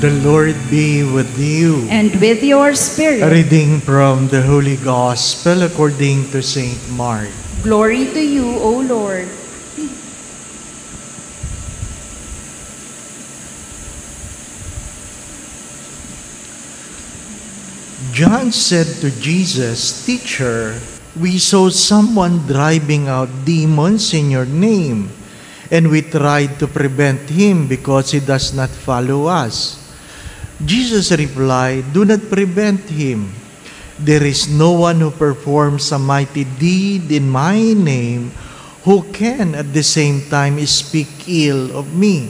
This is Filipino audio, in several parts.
The Lord be with you. And with your spirit. A reading from the Holy Gospel according to Saint Mark. Glory to you, O Lord. John said to Jesus, "Teacher, we saw someone driving out demons in your name, and we tried to prevent him because he does not follow us." Jesus replied, "Do not prevent him. There is no one who performs a mighty deed in my name who can at the same time speak ill of me.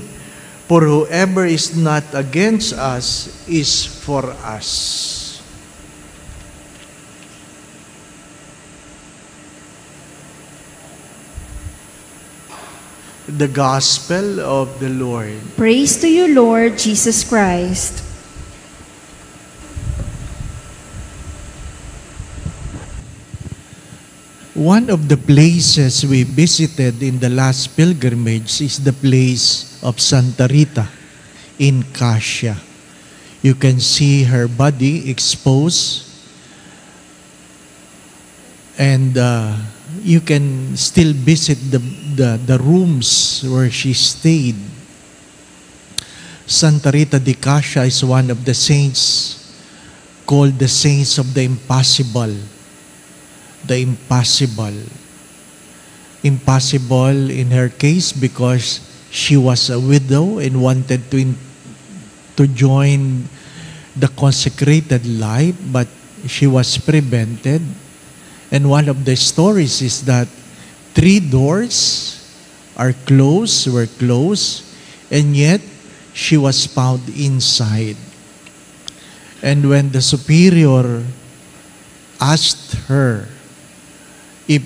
For whoever is not against us is for us." The Gospel of the Lord. Praise to you, Lord Jesus Christ. One of the places we visited in the last pilgrimage is the place of Santa Rita in Cascia. You can see her body exposed, and you can still visit the rooms where she stayed. Santa Rita di Cascia is one of the saints called the saints of the impossible. The impossible. Impossible in her case because she was a widow and wanted to join the consecrated life, but she was prevented. And one of the stories is that 3 doors were closed, and yet she was found inside. And when the superior asked her if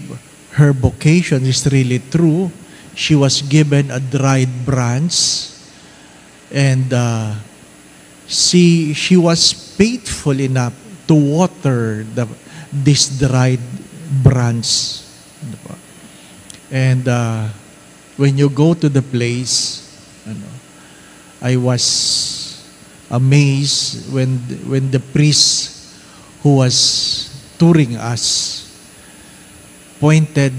her vocation is really true, she was given a dried branch, and she was faithful enough to water this dried branch. And when you go to the place, I was amazed when the priest who was touring us pointed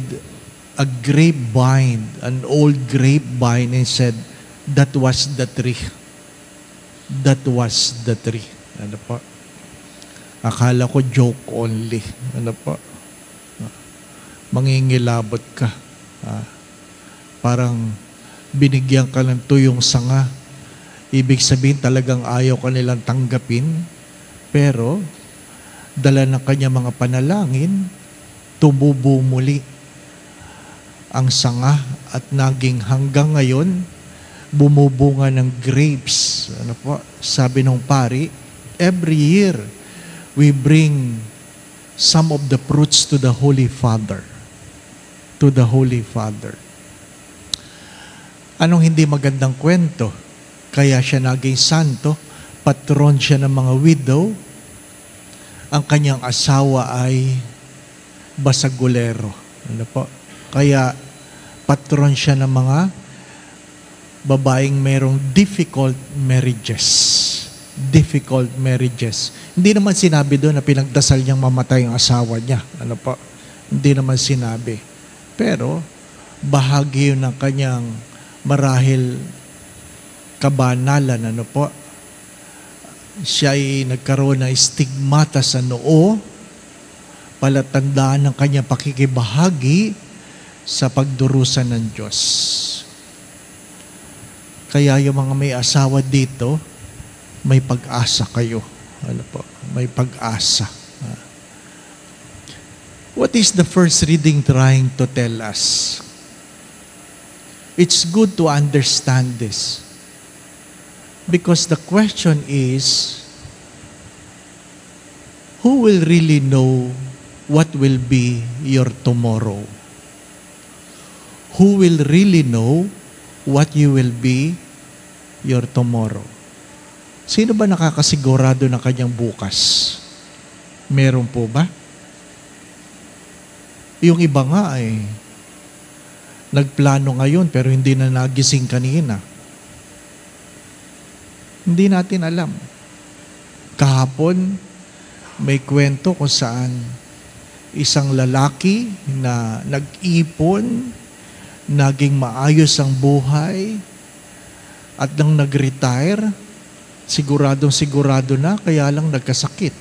a grapevine, an old grapevine, and said, "That was the tree. That was the tree." Ano po? Akala ko joke only. Ano po? Mangingilabot ka. Parang binigyan ka ng tuyong sanga. Ibig sabihin talagang ayaw ka nilang tanggapin. Pero, dala ng kanya mga panalangin, tumubo muli ang sanga at naging hanggang ngayon, bumubunga ng grapes. Ano po? Sabi ng pari, every year, we bring some of the fruits to the Holy Father. To the Holy Father. Anong hindi magandang kwento? Kaya siya naging santo, patron siya ng mga widow. Ang kanyang asawa ay basagulero. Ano po? Kaya patron siya ng mga babaeng mayroong difficult marriages. Difficult marriages. Hindi naman sinabi doon na pinagdasal niyang mamatay ang asawa niya. Ano po? Hindi naman sinabi. Pero, bahagi yun ng kanyang marahil kabanalan. Ano po? Siya ay nagkaroon ng stigmata sa noo, palatandaan ng kanyang pakikibahagi sa pagdurusa ng Diyos. Kaya yung mga may asawa dito, may pag-asa kayo. Ano po? May pag-asa. What is the first reading trying to tell us? It's good to understand this. Because the question is, who will really know what will be your tomorrow? Who will really know what you will be your tomorrow? Sino ba nakakasigurado ng kanyang bukas? Meron po ba? Yung iba nga ay nagplano ngayon pero hindi na nagising kanina. Hindi natin alam. Kahapon, may kwento kung saan isang lalaki na nag-ipon, naging maayos ang buhay, at nang nag-retire, sigurado na, kaya lang nagkasakit.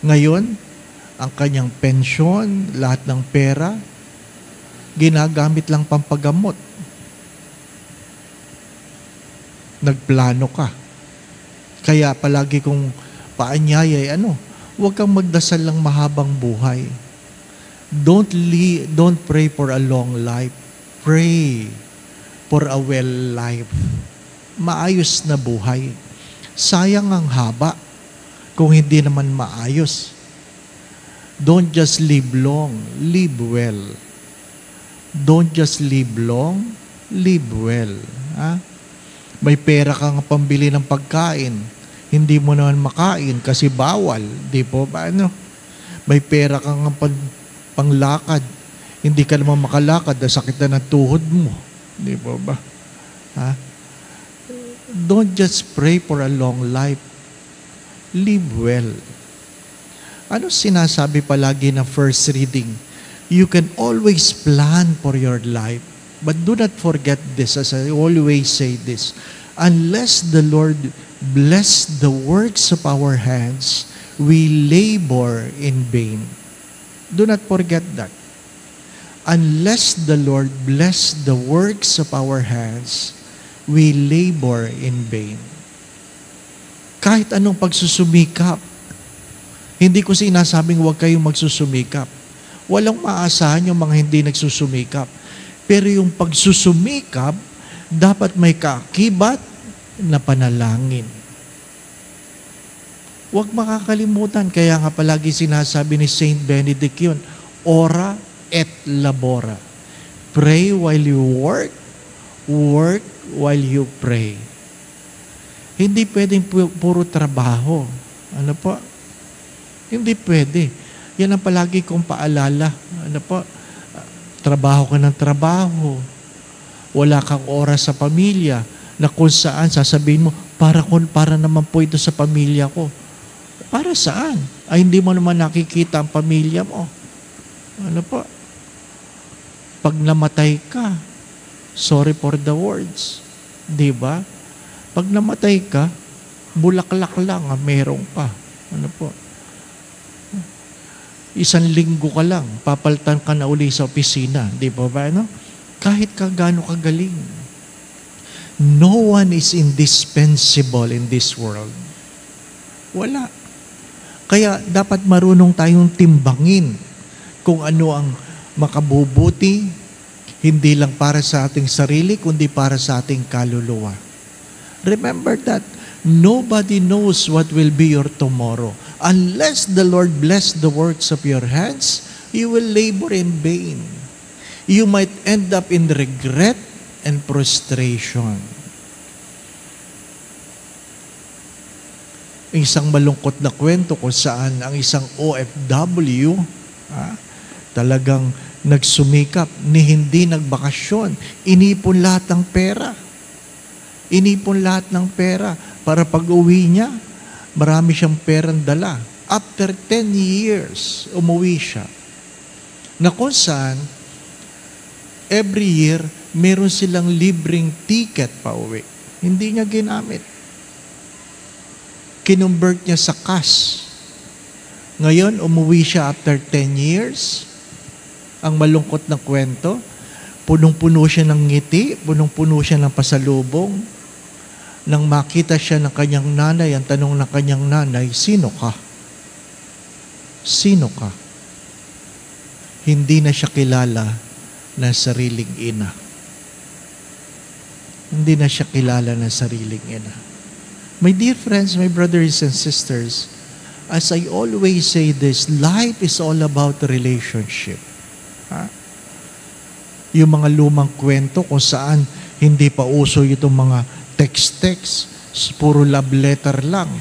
Ngayon, ang kanyang pensyon, lahat ng pera, ginagamit lang pampagamot. Nagplano ka. Kaya palagi kong paanyaya huwag kang magdasal lang mahabang buhay. Don't pray for a long life. Pray for a well life. Maayos na buhay. Sayang ang haba kung hindi naman maayos. Don't just live long, live well. Don't just live long, live well. Ha? May pera kang pambili ng pagkain, hindi mo naman makain kasi bawal. Di po ba? May pera kang panglakad, hindi ka naman makalakad, sakit na ng tuhod mo. Di po ba? Ha? Don't just pray for a long life. Live well. Ano sinasabi palagi na first reading? You can always plan for your life. But do not forget this, as I always say this. Unless the Lord bless the works of our hands, we labor in vain. Do not forget that. Unless the Lord bless the works of our hands, we labor in vain. Kahit anong pagsusumikap, hindi ko sinasabing huwag kayong magsusumikap. Walang maasahan yung mga hindi nagsusumikap. Pero yung pagsusumikap, dapat may kaakibat na panalangin. Huwag makakalimutan, kaya nga palagi sinasabi ni Saint Benedict yun, ora et labora. Pray while you work, work while you pray. Hindi pwedeng puro trabaho. Ano po? Hindi pwede. Yan ang palagi kong paalala. Ano po? Trabaho ka ng trabaho. Wala kang oras sa pamilya na kung saan sasabihin mo, para naman po ito sa pamilya ko. Para saan? Ay, hindi mo naman nakikita ang pamilya mo. Ano po? Pag namatay ka, sorry for the words. Di ba? Pag namatay ka, bulaklak lang meron pa. Ano po? Isang linggo ka lang, papalitan ka na uli sa opisina. Di ba ba? Kahit ka gaano kagaling. No one is indispensable in this world. Wala. Kaya dapat marunong tayong timbangin kung ano ang makabubuti, hindi lang para sa ating sarili, kundi para sa ating kaluluwa. Remember that nobody knows what will be your tomorrow. Unless the Lord bless the works of your hands, you will labor in vain. You might end up in regret and frustration. Isang malungkot na kwento kung saan ang isang OFW talagang nagsumikap ni hindi nagbakasyon. Inipon lahat ng pera. Inipon lahat ng pera para pag-uwi niya, marami siyang perang dala. After 10 years, umuwi siya. Na kung saan, every year, meron silang libreng ticket pa uwi. Hindi niya ginamit. Kinumbert niya sa cash. Ngayon, umuwi siya after 10 years. Ang malungkot na kwento, punong-puno siya ng ngiti, punong-puno siya ng pasalubong. Nang makita siya ng kanyang nanay, ang tanong ng kanyang nanay, sino ka? Sino ka? Hindi na siya kilala ng sariling ina. Hindi na siya kilala ng sariling ina. My dear friends, my brothers and sisters, as I always say this, life is all about relationship. Yung mga lumang kwento kung saan hindi pa uso itong mga text, puro love letter lang.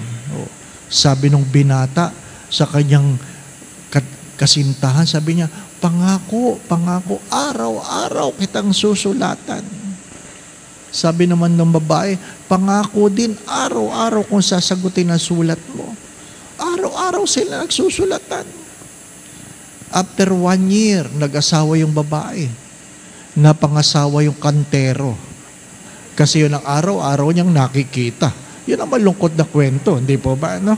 Sabi nung binata sa kanyang kasintahan, sabi niya, pangako, araw-araw kitang susulatan. Sabi naman ng babae, pangako din, araw-araw kung sasagutin ang sulat mo. Araw-araw sila nagsusulatan. After 1 year, nag-asawa yung babae. Napangasawa yung kantero. Kasi yun ang araw-araw niyang nakikita. Yun ang malungkot na kwento, hindi po ba? No?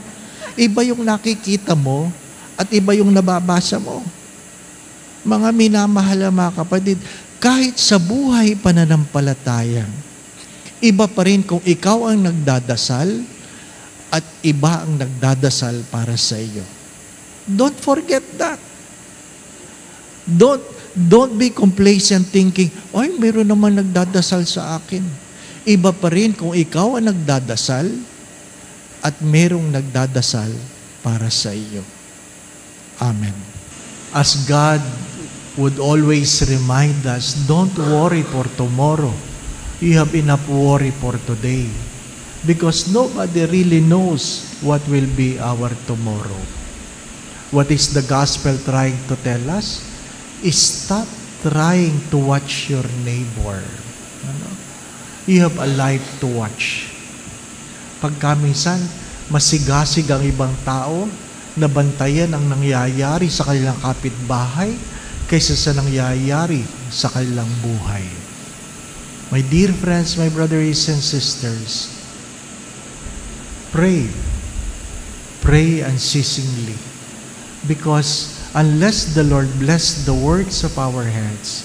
Iba yung nakikita mo at iba yung nababasa mo. Mga minamahal mga kapatid, kahit sa buhay pananampalataya, iba pa rin kung ikaw ang nagdadasal at iba ang nagdadasal para sa iyo. Don't forget that. Don't be complacent thinking, ay, meron naman nagdadasal sa akin. Iba pa rin kung ikaw ang nagdadasal at merong nagdadasal para sa iyo. Amen. As God would always remind us, don't worry for tomorrow. You have enough worry for today. Because nobody really knows what will be our tomorrow. What is the gospel trying to tell us? Is stop trying to watch your neighbor. You have a life to watch. Pagka minsan, masigasig ang ibang tao, nabantayan ang nangyayari sa kanilang kapitbahay kaysa sa nangyayari sa kanilang buhay. My dear friends, my brothers and sisters, pray. Pray unceasingly. Because unless the Lord bless the works of our hands,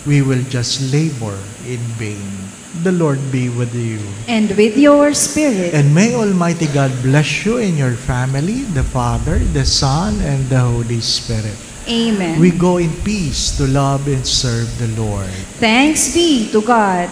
we will just labor in vain. The Lord be with you. And with your spirit. And may Almighty God bless you and your family, the Father, the Son, and the Holy Spirit. Amen. We go in peace to love and serve the Lord. Thanks be to God.